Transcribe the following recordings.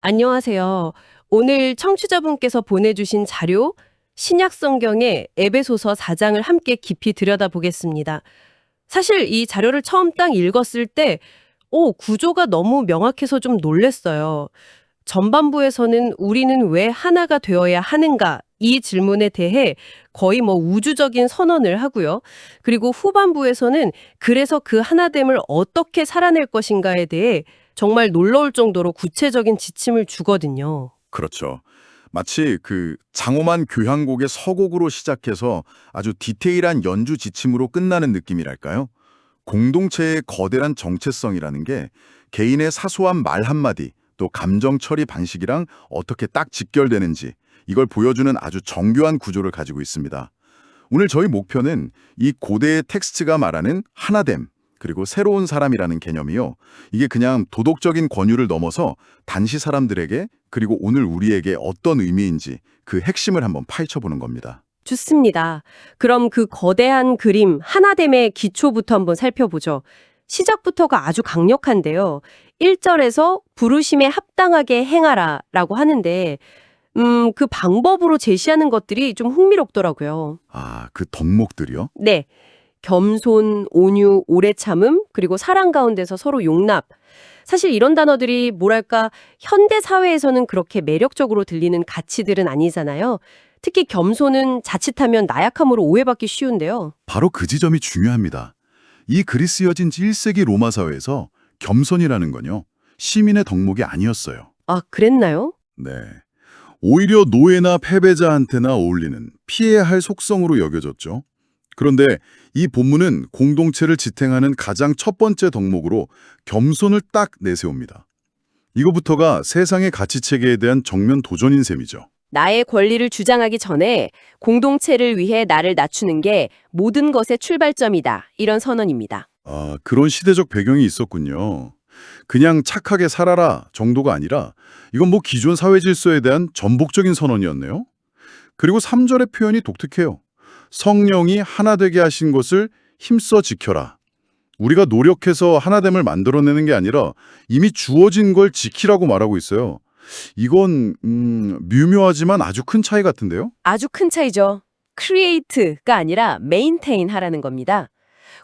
안녕하세요. 오늘 청취자분께서 보내주신 자료, 신약 성경의 에베소서 4장을 함께 깊이 들여다보겠습니다. 사실 이 자료를 처음 딱 읽었을 때, 구조가 너무 명확해서 좀 놀랬어요. 전반부에서는 우리는 왜 하나가 되어야 하는가? 이 질문에 대해 거의 우주적인 선언을 하고요. 그리고 후반부에서는 그래서 그 하나됨을 어떻게 살아낼 것인가에 대해 정말 놀라울 정도로 구체적인 지침을 주거든요. 그렇죠. 마치 장엄한 교향곡의 서곡으로 시작해서 아주 디테일한 연주 지침으로 끝나는 느낌이랄까요? 공동체의 거대한 정체성이라는 게 개인의 사소한 말 한마디, 또 감정 처리 방식이랑 어떻게 딱 직결되는지 이걸 보여주는 아주 정교한 구조를 가지고 있습니다. 오늘 저희 목표는 이 고대의 텍스트가 말하는 하나됨, 그리고 새로운 사람이라는 개념이요. 이게 그냥 도덕적인 권유를 넘어서 단시 사람들에게 그리고 오늘 우리에게 어떤 의미인지 그 핵심을 한번 파헤쳐보는 겁니다. 좋습니다. 그럼 그 거대한 그림 하나됨의 기초부터 한번 살펴보죠. 시작부터가 아주 강력한데요. 1절에서 부르심에 합당하게 행하라 라고 하는데 그 방법으로 제시하는 것들이 좀 흥미롭더라고요. 아, 그 덕목들이요? 네. 겸손, 온유, 오래 참음, 그리고 사랑 가운데서 서로 용납. 사실 이런 단어들이 뭐랄까 현대 사회에서는 그렇게 매력적으로 들리는 가치들은 아니잖아요. 특히 겸손은 자칫하면 나약함으로 오해받기 쉬운데요. 바로 그 지점이 중요합니다. 이 글이 쓰여진 1세기 로마 사회에서 겸손이라는 건요, 시민의 덕목이 아니었어요. 아, 그랬나요? 네. 오히려 노예나 패배자한테나 어울리는 피해야 할 속성으로 여겨졌죠. 그런데 이 본문은 공동체를 지탱하는 가장 첫 번째 덕목으로 겸손을 딱 내세웁니다. 이거부터가 세상의 가치체계에 대한 정면 도전인 셈이죠. 나의 권리를 주장하기 전에 공동체를 위해 나를 낮추는 게 모든 것의 출발점이다. 이런 선언입니다. 아, 그런 시대적 배경이 있었군요. 그냥 착하게 살아라 정도가 아니라 이건 기존 사회 질서에 대한 전복적인 선언이었네요. 그리고 3절의 표현이 독특해요. 성령이 하나 되게 하신 것을 힘써 지켜라. 우리가 노력해서 하나됨을 만들어내는 게 아니라 이미 주어진 걸 지키라고 말하고 있어요. 이건 미묘하지만 아주 큰 차이 같은데요? 아주 큰 차이죠. create가 아니라 maintain 하라는 겁니다.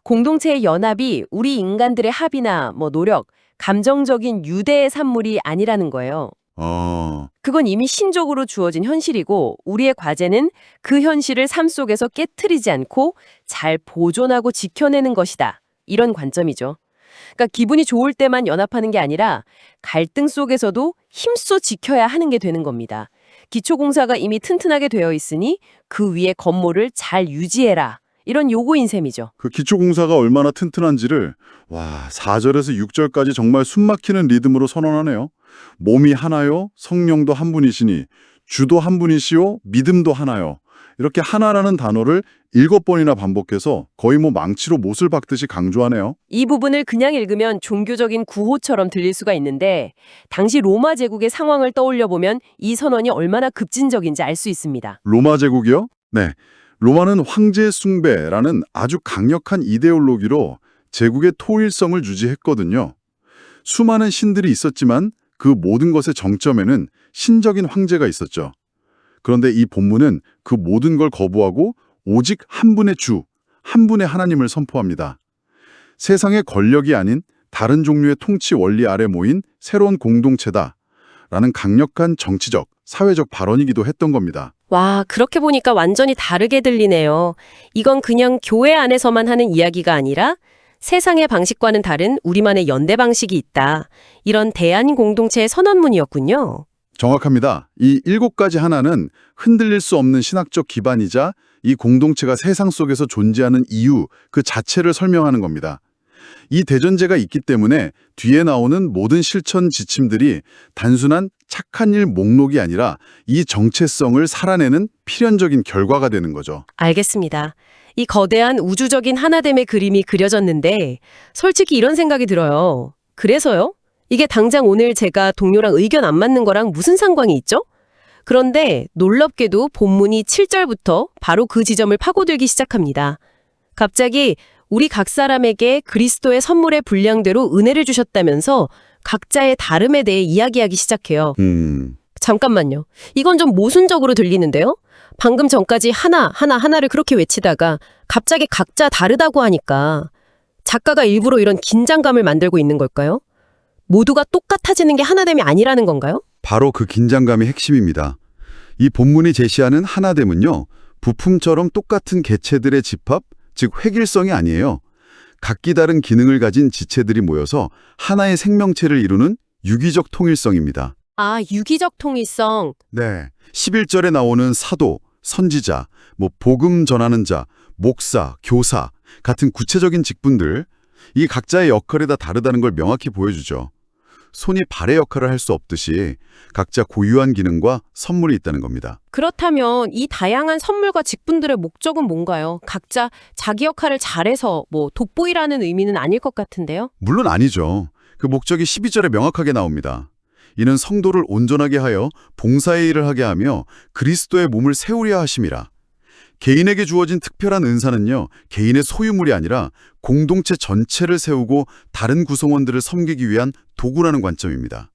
공동체의 연합이 우리 인간들의 합의나 노력, 감정적인 유대의 산물이 아니라는 거예요. 아, 그건 이미 신적으로 주어진 현실이고 우리의 과제는 그 현실을 삶 속에서 깨트리지 않고 잘 보존하고 지켜내는 것이다. 이런 관점이죠. 그러니까 기분이 좋을 때만 연합하는 게 아니라 갈등 속에서도 힘써 지켜야 하는 게 되는 겁니다. 기초공사가 이미 튼튼하게 되어 있으니 그 위에 건물을 잘 유지해라. 이런 요구인 셈이죠. 그 기초공사가 얼마나 튼튼한지를 4절에서 6절까지 정말 숨막히는 리듬으로 선언하네요. 몸이 하나요, 성령도 한 분이시니 주도 한 분이시요, 믿음도 하나요. 이렇게 하나라는 단어를 7번이나 반복해서 거의 망치로 못을 박듯이 강조하네요. 이 부분을 그냥 읽으면 종교적인 구호처럼 들릴 수가 있는데 당시 로마 제국의 상황을 떠올려 보면 이 선언이 얼마나 급진적인지 알 수 있습니다. 로마 제국이요? 네. 로마는 황제 숭배라는 아주 강력한 이데올로기로 제국의 통일성을 유지했거든요. 수많은 신들이 있었지만 그 모든 것의 정점에는 신적인 황제가 있었죠. 그런데 이 본문은 그 모든 걸 거부하고 오직 한 분의 주, 한 분의 하나님을 선포합니다. 세상의 권력이 아닌 다른 종류의 통치 원리 아래 모인 새로운 공동체다 라는 강력한 정치적, 사회적 발언이기도 했던 겁니다. 와, 그렇게 보니까 완전히 다르게 들리네요. 이건 그냥 교회 안에서만 하는 이야기가 아니라 세상의 방식과는 다른 우리만의 연대 방식이 있다. 이런 대한 공동체의 선언문이었군요. 정확합니다. 이 7가지 하나는 흔들릴 수 없는 신학적 기반이자 이 공동체가 세상 속에서 존재하는 이유 그 자체를 설명하는 겁니다. 이 대전제가 있기 때문에 뒤에 나오는 모든 실천 지침들이 단순한 착한 일 목록이 아니라 이 정체성을 살아내는 필연적인 결과가 되는 거죠. 알겠습니다. 이 거대한 우주적인 하나됨의 그림이 그려졌는데 솔직히 이런 생각이 들어요. 그래서요? 이게 당장 오늘 제가 동료랑 의견 안 맞는 거랑 무슨 상관이 있죠? 그런데 놀랍게도 본문이 7절부터 바로 그 지점을 파고들기 시작합니다. 갑자기 우리 각 사람에게 그리스도의 선물의 분량대로 은혜를 주셨다면서 각자의 다름에 대해 이야기하기 시작해요. 음, 잠깐만요. 이건 좀 모순적으로 들리는데요? 방금 전까지 하나를 그렇게 외치다가 갑자기 각자 다르다고 하니까 작가가 일부러 이런 긴장감을 만들고 있는 걸까요? 모두가 똑같아지는 게 하나됨이 아니라는 건가요? 바로 그 긴장감이 핵심입니다. 이 본문이 제시하는 하나됨은요, 부품처럼 똑같은 개체들의 집합, 즉 획일성이 아니에요. 각기 다른 기능을 가진 지체들이 모여서 하나의 생명체를 이루는 유기적 통일성입니다. 아, 유기적 통일성. 네. 11절에 나오는 사도, 선지자, 복음 전하는 자, 목사, 교사 같은 구체적인 직분들, 이 각자의 역할이 다 다르다는 걸 명확히 보여주죠. 손이 발의 역할을 할 수 없듯이 각자 고유한 기능과 선물이 있다는 겁니다. 그렇다면 이 다양한 선물과 직분들의 목적은 뭔가요? 각자 자기 역할을 잘해서 돋보이라는 의미는 아닐 것 같은데요? 물론 아니죠. 그 목적이 12절에 명확하게 나옵니다. 이는 성도를 온전하게 하여 봉사의 일을 하게 하며 그리스도의 몸을 세우려 하심이라. 개인에게 주어진 특별한 은사는요, 개인의 소유물이 아니라 공동체 전체를 세우고 다른 구성원들을 섬기기 위한 도구라는 관점입니다.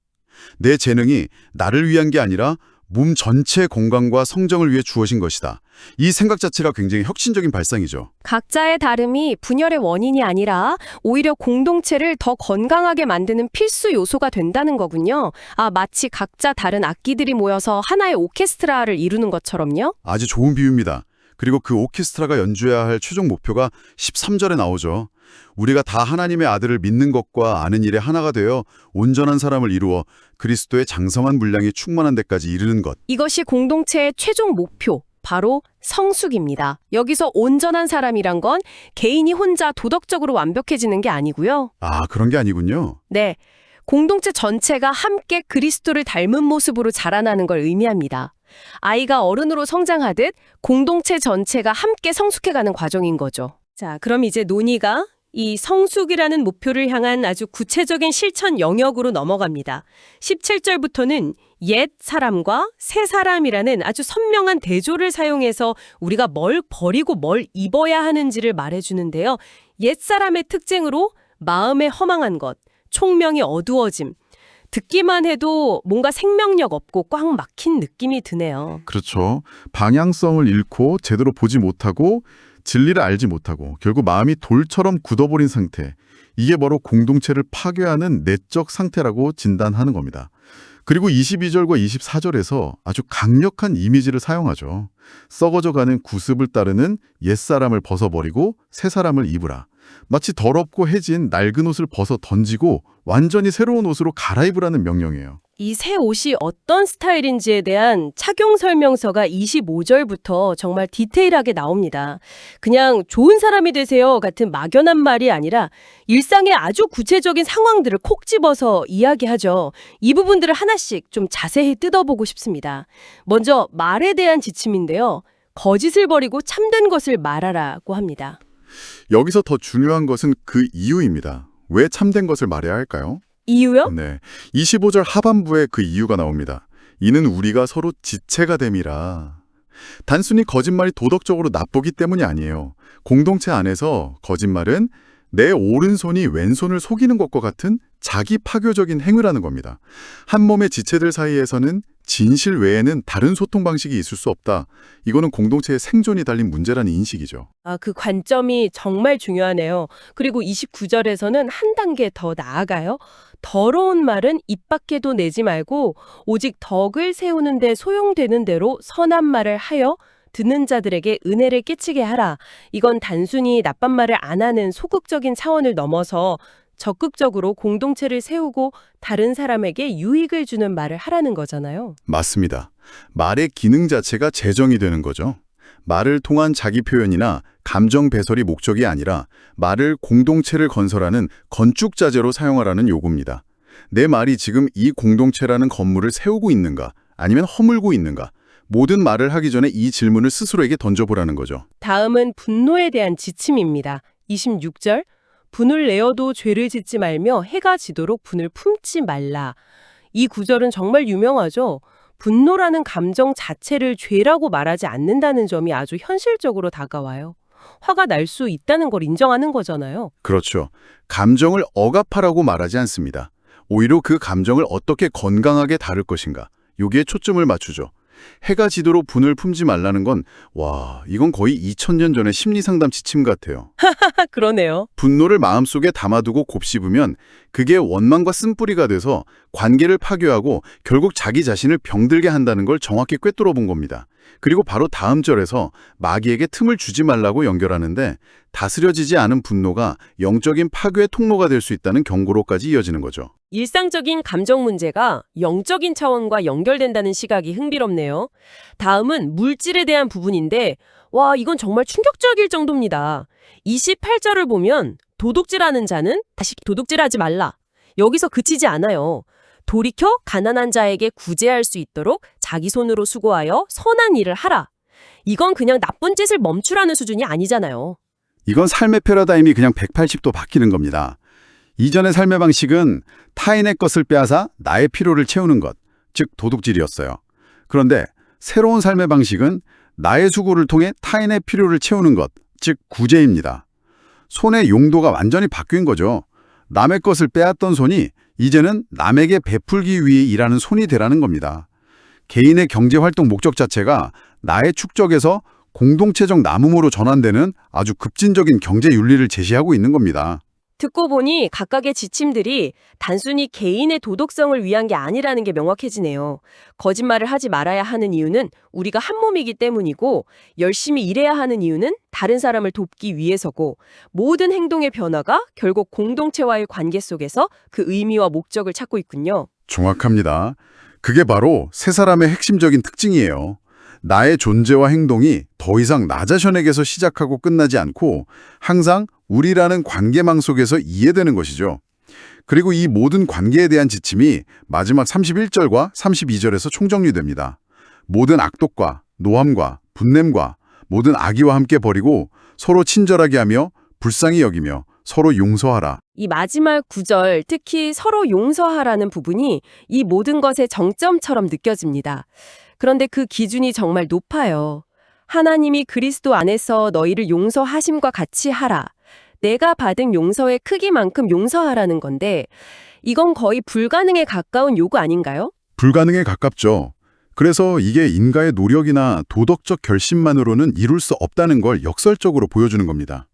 내 재능이 나를 위한 게 아니라 몸 전체의 건강과 성정을 위해 주어진 것이다. 이 생각 자체가 굉장히 혁신적인 발상이죠. 각자의 다름이 분열의 원인이 아니라 오히려 공동체를 더 건강하게 만드는 필수 요소가 된다는 거군요. 아, 마치 각자 다른 악기들이 모여서 하나의 오케스트라를 이루는 것처럼요? 아주 좋은 비유입니다. 그리고 그 오케스트라가 연주해야 할 최종 목표가 13절에 나오죠. 우리가 다 하나님의 아들을 믿는 것과 아는 일에 하나가 되어 온전한 사람을 이루어 그리스도의 장성한 분량이 충만한 데까지 이르는 것. 이것이 공동체의 최종 목표, 바로 성숙입니다. 여기서 온전한 사람이란 건 개인이 혼자 도덕적으로 완벽해지는 게 아니고요. 아, 그런 게 아니군요. 네, 공동체 전체가 함께 그리스도를 닮은 모습으로 자라나는 걸 의미합니다. 아이가 어른으로 성장하듯 공동체 전체가 함께 성숙해가는 과정인 거죠. 자, 그럼 이제 논의가 이 성숙이라는 목표를 향한 아주 구체적인 실천 영역으로 넘어갑니다. 17절부터는 옛 사람과 새 사람이라는 아주 선명한 대조를 사용해서 우리가 뭘 버리고 뭘 입어야 하는지를 말해주는데요. 옛 사람의 특징으로 마음에 허망한 것, 총명이 어두워짐, 듣기만 해도 뭔가 생명력 없고 꽉 막힌 느낌이 드네요. 그렇죠. 방향성을 잃고 제대로 보지 못하고 진리를 알지 못하고 결국 마음이 돌처럼 굳어버린 상태. 이게 바로 공동체를 파괴하는 내적 상태라고 진단하는 겁니다. 그리고 22절과 24절에서 아주 강력한 이미지를 사용하죠. 썩어져가는 구습을 따르는 옛사람을 벗어버리고 새사람을 입으라. 마치 더럽고 해진 낡은 옷을 벗어 던지고 완전히 새로운 옷으로 갈아입으라는 명령이에요. 이 새 옷이 어떤 스타일인지에 대한 착용 설명서가 25절부터 정말 디테일하게 나옵니다. 그냥 좋은 사람이 되세요 같은 막연한 말이 아니라 일상의 아주 구체적인 상황들을 콕 집어서 이야기하죠. 이 부분들을 하나씩 좀 자세히 뜯어보고 싶습니다. 먼저 말에 대한 지침인데요. 거짓을 버리고 참된 것을 말하라고 합니다. 여기서 더 중요한 것은 그 이유입니다. 왜 참된 것을 말해야 할까요? 이유요? 네, 25절 하반부에 그 이유가 나옵니다. 이는 우리가 서로 지체가 됨이라. 단순히 거짓말이 도덕적으로 나쁘기 때문이 아니에요. 공동체 안에서 거짓말은 내 오른손이 왼손을 속이는 것과 같은 자기 파괴적인 행위라는 겁니다. 한 몸의 지체들 사이에서는 진실 외에는 다른 소통 방식이 있을 수 없다. 이거는 공동체의 생존이 달린 문제라는 인식이죠. 아, 그 관점이 정말 중요하네요. 그리고 29절에서는 한 단계 더 나아가요. 더러운 말은 입 밖에도 내지 말고 오직 덕을 세우는 데 소용되는 대로 선한 말을 하여 듣는 자들에게 은혜를 끼치게 하라. 이건 단순히 나쁜 말을 안 하는 소극적인 차원을 넘어서 적극적으로 공동체를 세우고 다른 사람에게 유익을 주는 말을 하라는 거잖아요. 맞습니다. 말의 기능 자체가 재정이 되는 거죠. 말을 통한 자기 표현이나 감정 배설이 목적이 아니라 말을 공동체를 건설하는 건축 자재로 사용하라는 요구입니다. 내 말이 지금 이 공동체라는 건물을 세우고 있는가 아니면 허물고 있는가? 모든 말을 하기 전에 이 질문을 스스로에게 던져보라는 거죠. 다음은 분노에 대한 지침입니다. 26절. 분을 내어도 죄를 짓지 말며 해가 지도록 분을 품지 말라. 이 구절은 정말 유명하죠. 분노라는 감정 자체를 죄라고 말하지 않는다는 점이 아주 현실적으로 다가와요. 화가 날 수 있다는 걸 인정하는 거잖아요. 그렇죠. 감정을 억압하라고 말하지 않습니다. 오히려 그 감정을 어떻게 건강하게 다룰 것인가, 여기에 초점을 맞추죠. 해가 지도록 분을 품지 말라는 건, 와, 이건 거의 2000년 전의 심리상담 지침 같아요. 그러네요. 분노를 마음속에 담아두고 곱씹으면 그게 원망과 쓴뿌리가 돼서 관계를 파괴하고 결국 자기 자신을 병들게 한다는 걸 정확히 꿰뚫어 본 겁니다. 그리고 바로 다음 절에서 마귀에게 틈을 주지 말라고 연결하는데, 다스려지지 않은 분노가 영적인 파괴의 통로가 될 수 있다는 경고로까지 이어지는 거죠. 일상적인 감정 문제가 영적인 차원과 연결된다는 시각이 흥미롭네요. 다음은 물질에 대한 부분인데, 와, 이건 정말 충격적일 정도입니다. 28절을 보면 도둑질하는 자는 다시 도둑질하지 말라. 여기서 그치지 않아요. 돌이켜 가난한 자에게 구제할 수 있도록 자기 손으로 수고하여 선한 일을 하라. 이건 그냥 나쁜 짓을 멈추라는 수준이 아니잖아요. 이건 삶의 패러다임이 그냥 180도 바뀌는 겁니다. 이전의 삶의 방식은 타인의 것을 빼앗아 나의 필요를 채우는 것, 즉 도둑질이었어요. 그런데 새로운 삶의 방식은 나의 수고를 통해 타인의 필요를 채우는 것, 즉 구제입니다. 손의 용도가 완전히 바뀐 거죠. 남의 것을 빼앗던 손이 이제는 남에게 베풀기 위해 일하는 손이 되라는 겁니다. 개인의 경제활동 목적 자체가 나의 축적에서 공동체적 남음으로 전환되는 아주 급진적인 경제 윤리를 제시하고 있는 겁니다. 듣고 보니 각각의 지침들이 단순히 개인의 도덕성을 위한 게 아니라는 게 명확해지네요. 거짓말을 하지 말아야 하는 이유는 우리가 한 몸이기 때문이고, 열심히 일해야 하는 이유는 다른 사람을 돕기 위해서고, 모든 행동의 변화가 결국 공동체와의 관계 속에서 그 의미와 목적을 찾고 있군요. 정확합니다. 그게 바로 세 사람의 핵심적인 특징이에요. 나의 존재와 행동이 더 이상 나 자신에게서 시작하고 끝나지 않고 항상 우리라는 관계망 속에서 이해되는 것이죠. 그리고 이 모든 관계에 대한 지침이 마지막 31절과 32절에서 총정리됩니다. 모든 악독과 노함과 분냄과 모든 악의와 함께 버리고 서로 친절하게 하며 불쌍히 여기며 서로 용서하라. 이 마지막 구절, 특히 서로 용서하라는 부분이 이 모든 것의 정점처럼 느껴집니다. 그런데 그 기준이 정말 높아요. 하나님이 그리스도 안에서 너희를 용서하심과 같이 하라. 내가 받은 용서의 크기만큼 용서하라는 건데, 이건 거의 불가능에 가까운 요구 아닌가요? 불가능에 가깝죠. 그래서 이게 인간의 노력이나 도덕적 결심만으로는 이룰 수 없다는 걸 역설적으로 보여주는 겁니다.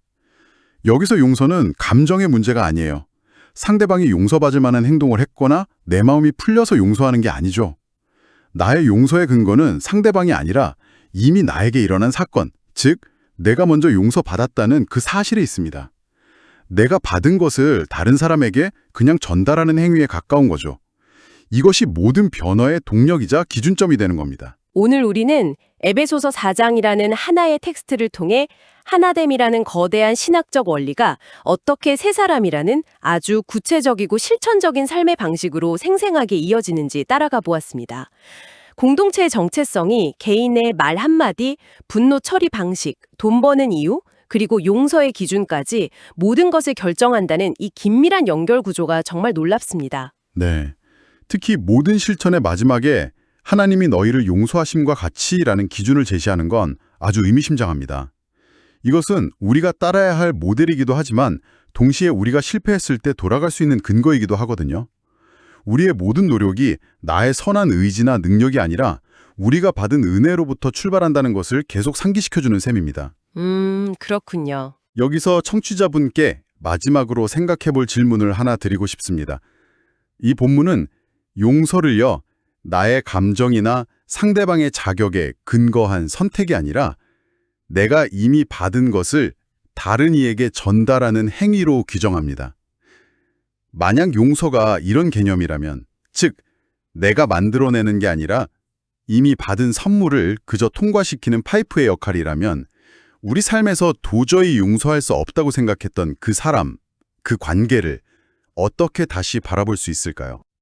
여기서 용서는 감정의 문제가 아니에요. 상대방이 용서받을 만한 행동을 했거나 내 마음이 풀려서 용서하는 게 아니죠. 나의 용서의 근거는 상대방이 아니라 이미 나에게 일어난 사건, 즉 내가 먼저 용서받았다는 그 사실에 있습니다. 내가 받은 것을 다른 사람에게 그냥 전달하는 행위에 가까운 거죠. 이것이 모든 변화의 동력이자 기준점이 되는 겁니다. 오늘 우리는 에베소서 4장이라는 하나의 텍스트를 통해 하나됨이라는 거대한 신학적 원리가 어떻게 세 사람이라는 아주 구체적이고 실천적인 삶의 방식으로 생생하게 이어지는지 따라가 보았습니다. 공동체의 정체성이 개인의 말 한마디, 분노 처리 방식, 돈 버는 이유, 그리고 용서의 기준까지 모든 것을 결정한다는 이 긴밀한 연결 구조가 정말 놀랍습니다. 네. 특히 모든 실천의 마지막에 하나님이 너희를 용서하심과 같이라는 기준을 제시하는 건 아주 의미심장합니다. 이것은 우리가 따라야 할 모델이기도 하지만 동시에 우리가 실패했을 때 돌아갈 수 있는 근거이기도 하거든요. 우리의 모든 노력이 나의 선한 의지나 능력이 아니라 우리가 받은 은혜로부터 출발한다는 것을 계속 상기시켜주는 셈입니다. 그렇군요. 여기서 청취자분께 마지막으로 생각해 볼 질문을 하나 드리고 싶습니다. 이 본문은 용서를요, 나의 감정이나 상대방의 자격에 근거한 선택이 아니라 내가 이미 받은 것을 다른 이에게 전달하는 행위로 규정합니다. 만약 용서가 이런 개념이라면, 즉 내가 만들어내는 게 아니라 이미 받은 선물을 그저 통과시키는 파이프의 역할이라면 우리 삶에서 도저히 용서할 수 없다고 생각했던 그 사람, 그 관계를 어떻게 다시 바라볼 수 있을까요?